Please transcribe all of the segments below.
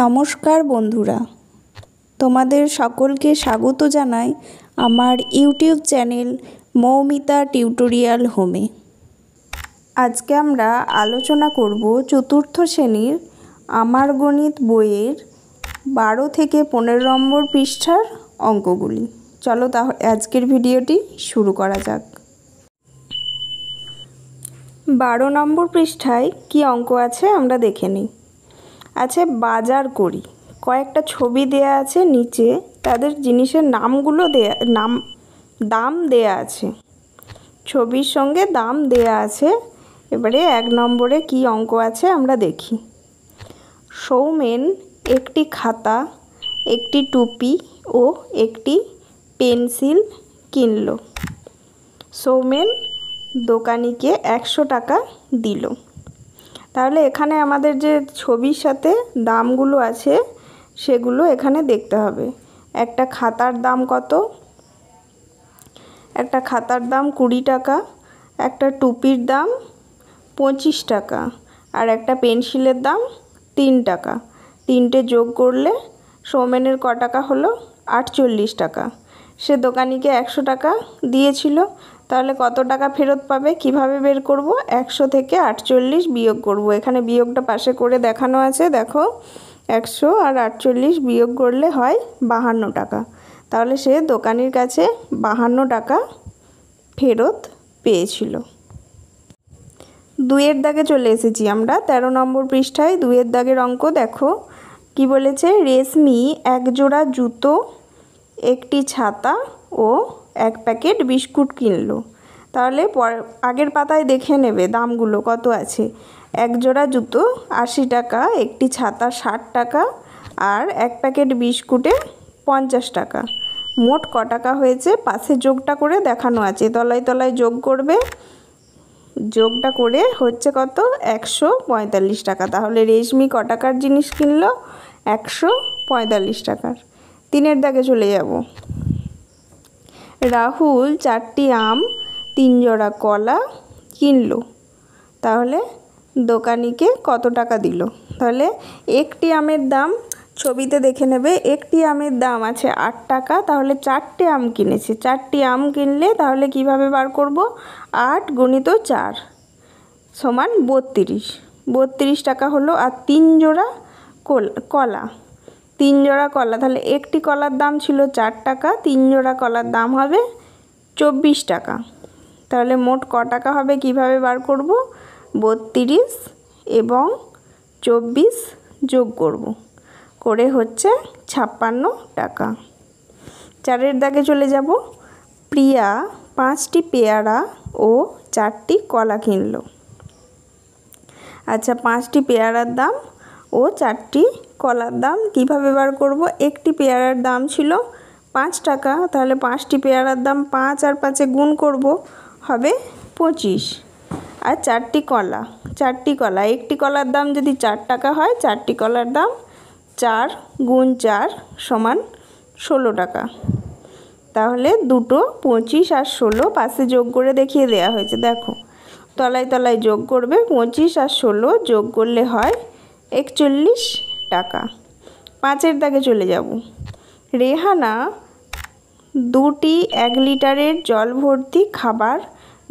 নমস্কার বন্ধুরা, তোমাদের সকলকে স্বাগত জানাই আমার ইউটিউব চ্যানেল মৌমিতা টিউটোরিয়াল হোমে। আজকে আমরা আলোচনা করব চতুর্থ শ্রেণীর আমার গণিত বইয়ের 12 থেকে 15 নম্বর পৃষ্ঠার অঙ্কগুলি। চলো তাহলে আজকের ভিডিওটি শুরু করা যাক। 12 নম্বর পৃষ্ঠায় কি অঙ্ক আছে আমরা দেখে নিই। আছে বাজার করি, কয়েকটা ছবি দেয়া আছে, নিচে তাদের জিনিসের নামগুলো দাম দেয়া আছে, ছবির সঙ্গে দাম দেয়া আছে। এবারে 1 নম্বরে কি অঙ্ক আছে আমরা দেখি। সৌমেন একটি খাতা, একটি টুপি ও একটি পেন্সিল কিনল। সৌমেন দোকানিকে 100 টাকা দিল। তাহলে এখানে আমাদের যে ছবির সাথে দামগুলো আছে সেগুলো এখানে দেখতে হবে। একটা খাতার দাম কত? একটা খাতার দাম 20 টাকা, একটা টুপির দাম 25 টাকা, আর একটা পেন্সিলের দাম 3 টাকা। তিনটে যোগ করলে সৌমেনের ক টাকা হলো? 48 টাকা। সে দোকানিকে 100 টাকা দিয়েছিল, তাহলে কত টাকা ফেরত পাবে? কিভাবে বের করব? 100 থেকে 48 বিয়োগ করব। এখানে বিয়োগটা পাশে করে দেখানো আছে, দেখো 100 আর 48 বিয়োগ করলে হয় 52 টাকা। তাহলে সে দোকানির কাছে 52 টাকা ফেরত পেয়েছিল। 2-এর দাগে চলে এসেছি আমরা। 13 নম্বর পৃষ্ঠায় 2-এর দাগের অঙ্ক দেখো কি বলেছে। রেশমি এক জোড়া জুতো, একটি ছাতা ও 1 প্যাকেট বিস্কুট কিনলো। তাহলে আগের পাতায় দেখে নেবে দামগুলো কত আছে। এক জোড়া জুতো 80 টাকা, একটি ছাতা 60 টাকা, আর 1 প্যাকেট বিস্কুটে 50 টাকা। মোট ক টাকা হয়েছে? পাশে যোগটা করে দেখানো আছে, তলায় তলায় যোগ করবে। যোগটা করে হচ্ছে কত? 145 টাকা। তাহলে রেশমি ক টাকার জিনিস কিনলো? 145 টাকার। 3-এর দাগে চলে যাব। রাহুল 4টি আম, 3 জোড়া কলা কিনলো। তাহলে দোকানিকে কত টাকা দিল? তাহলে একটি আমের দাম ছবিতে দেখে নেবে। একটি আমের দাম আছে 8 টাকা, তাহলে 4টে আম কিনেছে। 4টি আম কিনলে তাহলে কিভাবে বার করব? 8 গুণিত 4 সমান 32। 32 টাকা হলো। আর 3 জোড়া কলা, 3 জোড়া কলা, তাহলে একটি কলার দাম ছিল 4 টাকা, 3 জোড়া কলার দাম হবে 24 টাকা। তাহলে মোট ক টাকা হবে কিভাবে বার করব? 32 এবং 24 যোগ করব, করে হচ্ছে 56 টাকা। 4-এর দাগে চলে যাব। প্রিয়া 5টি পেয়ারা ও 4টি কলা কিনলো। আচ্ছা, 5টি পেয়ারার দাম ও 4টি কলার দাম কিভাবে বার করব? একটি পেয়ারার দাম ছিল 5 টাকা, তাহলে 5টি পেয়ারার দাম 5 আর 5-এ গুণ করব, হবে 25। আর 4টি কলা, একটি কলার দাম যদি 4 টাকা হয়, 4টি কলার দাম 4 গুণ 4 সমান 16 টাকা। তাহলে দুটো 25 আর 16 পাশে যোগ করে দেখিয়ে দেওয়া হয়েছে, দেখো তলায় তলায় যোগ করবে। 25 আর 16 যোগ করলে হয় 41 টাকা। 5-এর দাগে চলে যাব। রেহানা 2টি 1 লিটারের জল ভর্তি খাবার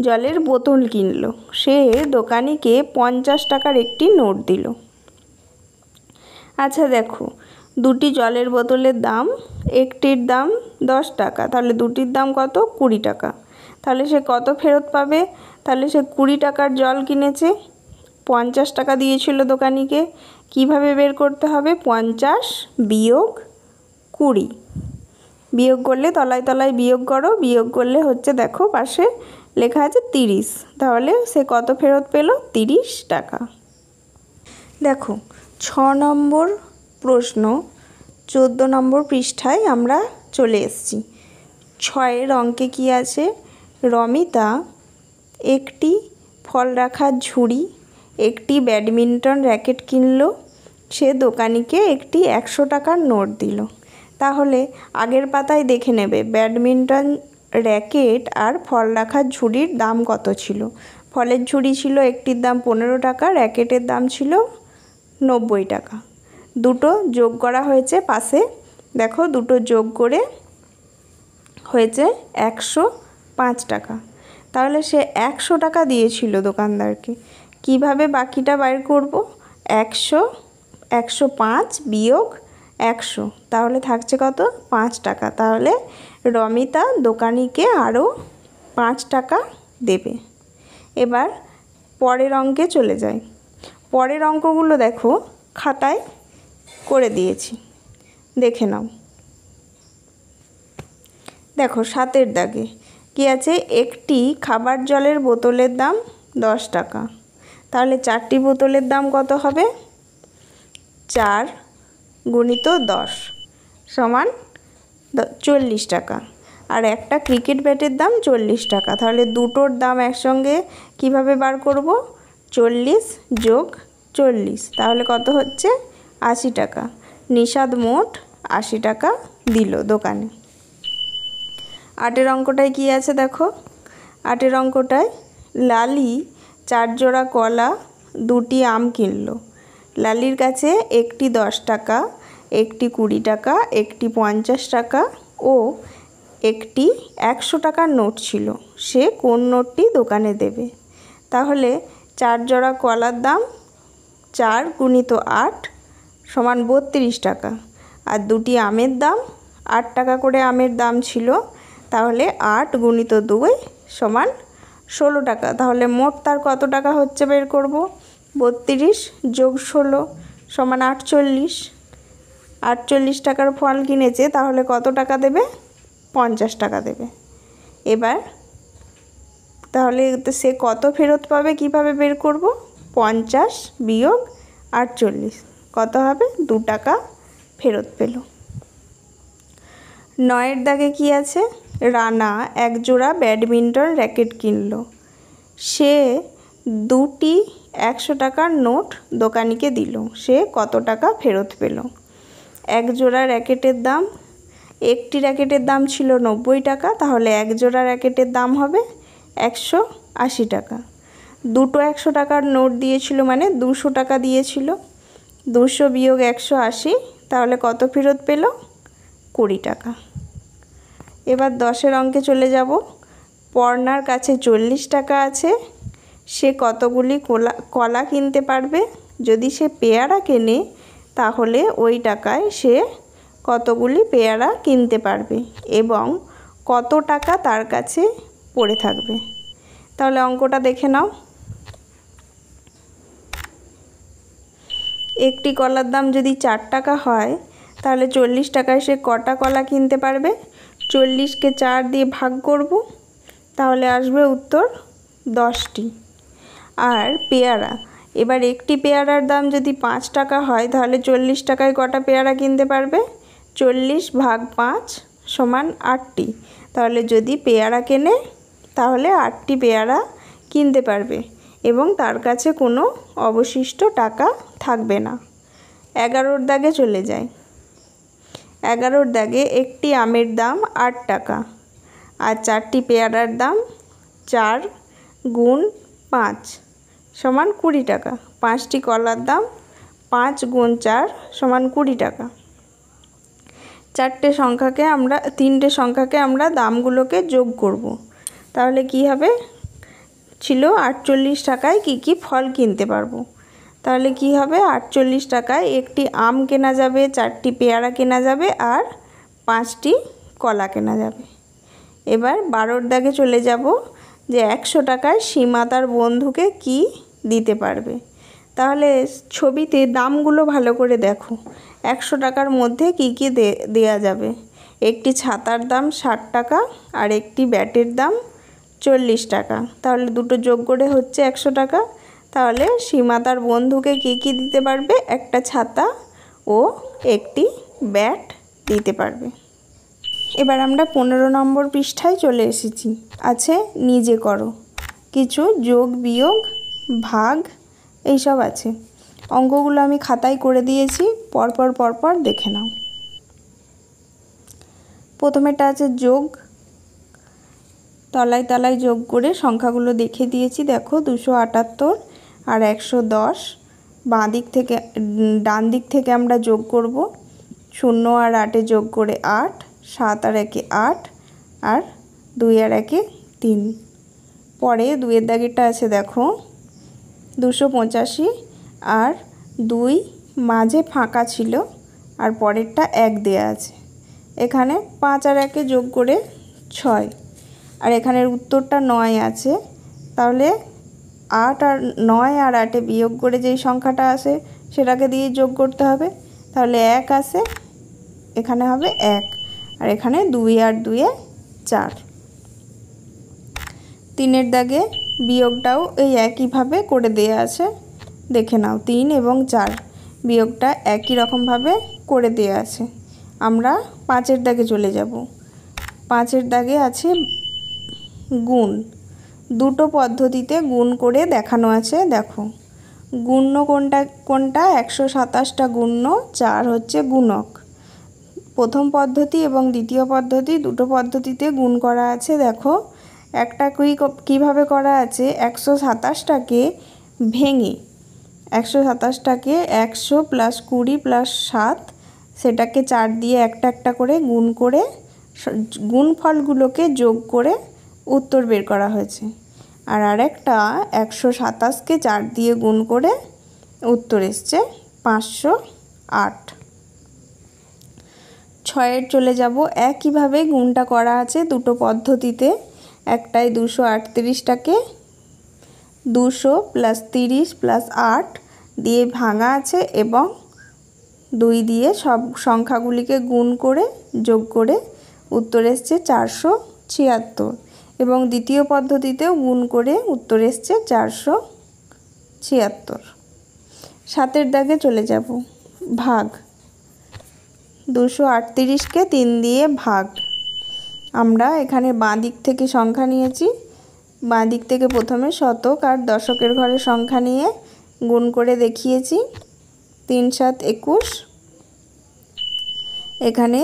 জলের বোতল কিনলো। সে দোকানিকে 50 টাকার একটি নোট দিল। আচ্ছা দেখো, 2টি জলের বোতলের দাম, একটির দাম 10 টাকা, তাহলে দুটির দাম কত? 20 টাকা। তাহলে সে কত ফেরত পাবে? তাহলে সে 20 টাকার জল কিনেছে, 50 টাকা দিয়েছিল দোকানিকে। কিভাবে বের করতে হবে? 50 বিয়োগ 20, বিয়োগ করলে তলায় তলায় বিয়োগ করো, বিয়োগ করলে হচ্ছে দেখো পাশে লেখা আছে 30। তাহলে সে কত ফেরত পেল? 30 টাকা। দেখো 6 নম্বর প্রশ্ন 14 নম্বর পৃষ্ঠায় আমরা চলে এসেছি। 6-এর অঙ্কে কি আছে? রমিতা একটি ফল রাখার ঝুড়ি, একটি ব্যাডমিন্টন র্যাকেট কিনলো। সে দোকানিকে একটি 100 টাকার নোট দিল। তাহলে আগের পাতায় দেখে নেবে ব্যাডমিন্টন র্যাকেট আর ফল রাখার ঝুড়ির দাম কত ছিল। ফলের ঝুড়ি ছিল একটির দাম 15 টাকা, র্যাকেটের দাম ছিল 90 টাকা। দুটো যোগ করা হয়েছে পাশে, দেখো দুটো যোগ করে হয়েছে 105 টাকা। তাহলে সে 100 টাকা দিয়েছিল দোকানদারকে। কিভাবে বাকিটা বাইর করব? 100, 105 বিয়োগ 100, তাহলে থাকছে কত? 5 টাকা। তাহলে রমিতা দোকানিকে আরও 5 টাকা দেবে। এবার পরের অঙ্কে চলে যাই। পরের অঙ্কগুলো দেখো খাতায় করে দিয়েছি, দেখে নাও। দেখো 7-এর দাগে কি আছে? একটি খাবার জলের বোতলের দাম 10 টাকা। তাহলে 4টি বোতলের দাম কত হবে? 4 গুণিত 10 সমান 40 টাকা। আর একটা ক্রিকেট ব্যাটের দাম 40 টাকা। তাহলে দুটোর দাম একসঙ্গে কিভাবে বার করব? 40 যোগ 40, তাহলে কত হচ্ছে? 80 টাকা। নিশাদ মোট 80 টাকা দিল দোকানে। 8-এর অঙ্কটায় কি আছে দেখো। 8-এর অঙ্কটায় লালি 4 জোড়া কলা, 2টি আম কিনলো। লালির কাছে একটি 10 টাকা, একটি 20 টাকা, একটি 50 টাকা ও একটি 100 টাকার নোট ছিল। সে কোন নোটটি দোকানে দেবে? তাহলে 4 জোড়া কলার দাম 4 গুণিত 8 সমান 32 টাকা। আর 2টি আমের দাম 8 টাকা করে আমের দাম ছিল, তাহলে 8 গুণিত 2 সমান 16 টাকা। তাহলে মোট তার কত টাকা হচ্ছে বের করব? 32 যোগ 16 সমান 48। 48 টাকার ফল কিনেছে, তাহলে কত টাকা দেবে? 50 টাকা দেবে। এবার তাহলে সে কত ফেরত পাবে কিভাবে বের করব? 50 বিয়োগ 48 কত হবে? 2 টাকা ফেরত পেল। 9-এর দাগে কি আছে? রানা 1 জোড়া ব্যাডমিন্টন র্যাকেট কিনল। সে 2টি 100 টাকার নোট দোকানিকে দিল। সে কত টাকা ফেরত পেল? 1 জোড়া র্যাকেটের দাম, একটি র্যাকেটের দাম ছিল 90 টাকা, তাহলে 1 জোড়া র্যাকেটের দাম হবে 180 টাকা। দুটো 100 টাকার নোট দিয়েছিল মানে 200 টাকা দিয়েছিল। 200 বিয়োগ 180, তাহলে কত ফেরত পেল? 20 টাকা। এবার 10-এর অঙ্কে চলে যাব। পর্ণার কাছে 40 টাকা আছে। সে কতগুলি কলা কিনতে পারবে? যদি সে পেয়ারা কেনে তাহলে ওই টাকায় সে কতগুলি পেয়ারা কিনতে পারবে এবং কত টাকা তার কাছে পড়ে থাকবে? তাহলে অঙ্কটা দেখে নাও। একটি কলার দাম যদি 4 টাকা হয়, তাহলে 40 টাকায় সে কটা কলা কিনতে পারবে? 40কে 4 দিয়ে ভাগ করব, তাহলে আসবে উত্তর 10টি। আর পেয়ারা, এবার একটি পেয়ারার দাম যদি 5 টাকা হয়, তাহলে 40 টাকায় কটা পেয়ারা কিনতে পারবে? 40 ভাগ 5 সমান 8টি। তাহলে যদি পেয়ারা কেনে তাহলে 8টি পেয়ারা কিনতে পারবে এবং তার কাছে কোনো অবশিষ্ট টাকা থাকবে না। 11-র দাগে চলে যায়। 11-র দাগে একটি আমের দাম 8 টাকা আর 4টি পেয়ারার দাম 4 গুণ 5 সমান 20 টাকা। 5টি কলার দাম 5 গুণ 4 সমান 20 টাকা। 3টে সংখ্যাকে আমরা দামগুলোকে যোগ করব। তাহলে কি হবে? ছিল 48 টাকায় কি ফল কিনতে পারবো। তাহলে কি হবে? 48 টাকায় একটি আম কেনা যাবে, 4টি পেয়ারা কেনা যাবে আর 5টি কলা কেনা যাবে। এবার 12-র দাগে চলে যাব যে 100 টাকায় সীমা তার বন্ধুকে কি দিতে পারবে। তাহলে ছবিতে দামগুলো ভালো করে দেখো। 100 টাকার মধ্যে কি দেয়া যাবে? একটি ছাতার দাম 60 টাকা আর একটি ব্যাটের দাম 40 টাকা। তাহলে দুটো যোগ করে হচ্ছে 100 টাকা। তাহলে সীমা তার বন্ধুকে কি দিতে পারবে? একটা ছাতা ও একটি ব্যাট দিতে পারবে। এবার আমরা 15 নম্বর পৃষ্ঠায় চলে এসেছি। আছে নিজে করো, কিছু যোগ বিয়োগ ভাগ এইসব আছে। অঙ্কগুলো আমি খাতায় করে দিয়েছি, পরপর দেখে নাও। প্রথমেটা আছে যোগ, তলায় যোগ করে সংখ্যাগুলো দেখে দিয়েছি। দেখো 278 আর 110 ডান দিক থেকে আমরা যোগ করব। 0 আর 8 যোগ করে 8, 7 আর 1 8, আর 2 আর 1 3। পরে 2 এর দাগেরটা আছে দেখো 285, আর 2 মাঝে ফাঁকা ছিল, আর পরেরটা 1 দেয়া আছে। এখানে 5 আর 1 যোগ করে 6, আর এখানের উত্তরটা 9 আছে। তাহলে 8 আর 9 আর 8 বিয়োগ করে যেই সংখ্যাটা আসে সেটাকে দিয়ে যোগ করতে হবে। তাহলে 1 আসে, এখানে হবে 1, আর এখানে 2 আর 2 4। 3 এর দাগে বিয়োগটাও এই একইভাবে করে দেয়া আছে, দেখে নাও। 3 এবং 4 বিয়োগটা একই রকমভাবে করে দেয়া আছে। আমরা 5 এর দাগে চলে যাব। 5 এর দাগে আছে গুণ। দুটো পদ্ধতিতে গুণ করে দেখানো আছে, দেখো। গুণ্য কোনটা 127টা গুণ্য 4 হচ্ছে গুণক। প্রথম পদ্ধতি এবং দ্বিতীয় পদ্ধতি, দুটো পদ্ধতিতে গুণ করা আছে। দেখো একটা কীভাবে করা আছে, 127টাকে ভেঙে 127টাকে 100 + 20 + 7 সেটাকে 4 দিয়ে একটা একটা করে গুণ করে গুণফলগুলোকে যোগ করে উত্তর বের করা হয়েছে। আর আরেকটা 127কে 4 দিয়ে গুণ করে উত্তর এসছে 508। 6 চলে যাব। একইভাবে গুণটা করা আছে দুটো পদ্ধতিতে। একটাই 238টাকে 200 + 30 + 8 দিয়ে ভাঙা আছে, এবং 2 দিয়ে সব সংখ্যাগুলিকে গুণ করে যোগ করে উত্তর এসছে 476। এবং দ্বিতীয় পদ্ধতিতেও গুণ করে উত্তর এসছে 476। 7 দাগে চলে যাব। ভাগ। 238কে 3 দিয়ে ভাগ। আমরা এখানে বাঁ দিক থেকে সংখ্যা নিয়েছি। বাঁ দিক থেকে প্রথমে শতক আর দশকের ঘরে সংখ্যা নিয়ে গুণ করে দেখিয়েছি। 3 7 21। এখানে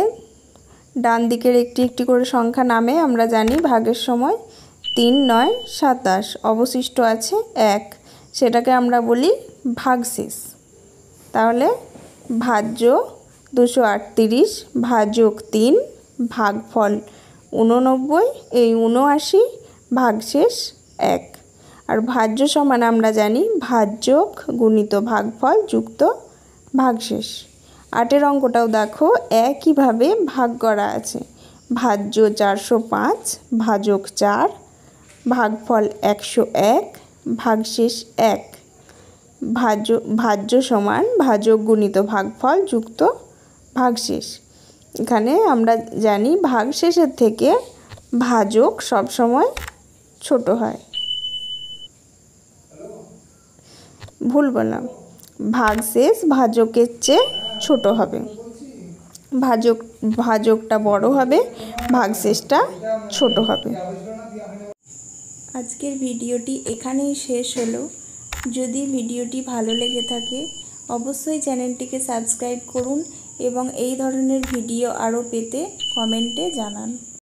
ডান দিকের একটি একটি করে সংখ্যা নামে আমরা জানি ভাগের সময়। 3 9 27, অবশিষ্ট আছে 1, সেটাকে আমরা বলি ভাগশেষ। তাহলে ভাজ্য 238 ভাজক 3 ভাগফল 89, এই 79 ভাগশেষ 1। আর ভাজ্য সমান আমরা জানি ভাজ্যক গুণিত ভাগফল যুক্ত ভাগশেষ। 8 অঙ্কটাও দেখো একইভাবে ভাগ করা আছে। ভাজ্য 405 ভাজক 4 ভাগফল 101 ভাগশেষ 1। ভাজ্য সমান ভাজক গুণিত ভাগফল যুক্ত ভাগশেষ। এখানে আমরা জানি ভাগশেষের থেকে ভাজক সবসময় ছোট হয়। ভুল বললাম, ভাগশেষ ভাজকের চেয়ে ছোট হবে। ভাজকটা বড় হবে, ভাগশেষটা ছোট হবে। আজকের ভিডিওটি এখানেই শেষ হলো। যদি ভিডিওটি ভালো লেগে থাকে অবশ্যই চ্যানেলটিকে সাবস্ক্রাইব করুন, এবং এই ধরনের ভিডিও আরও পেতে কমেন্টে জানান।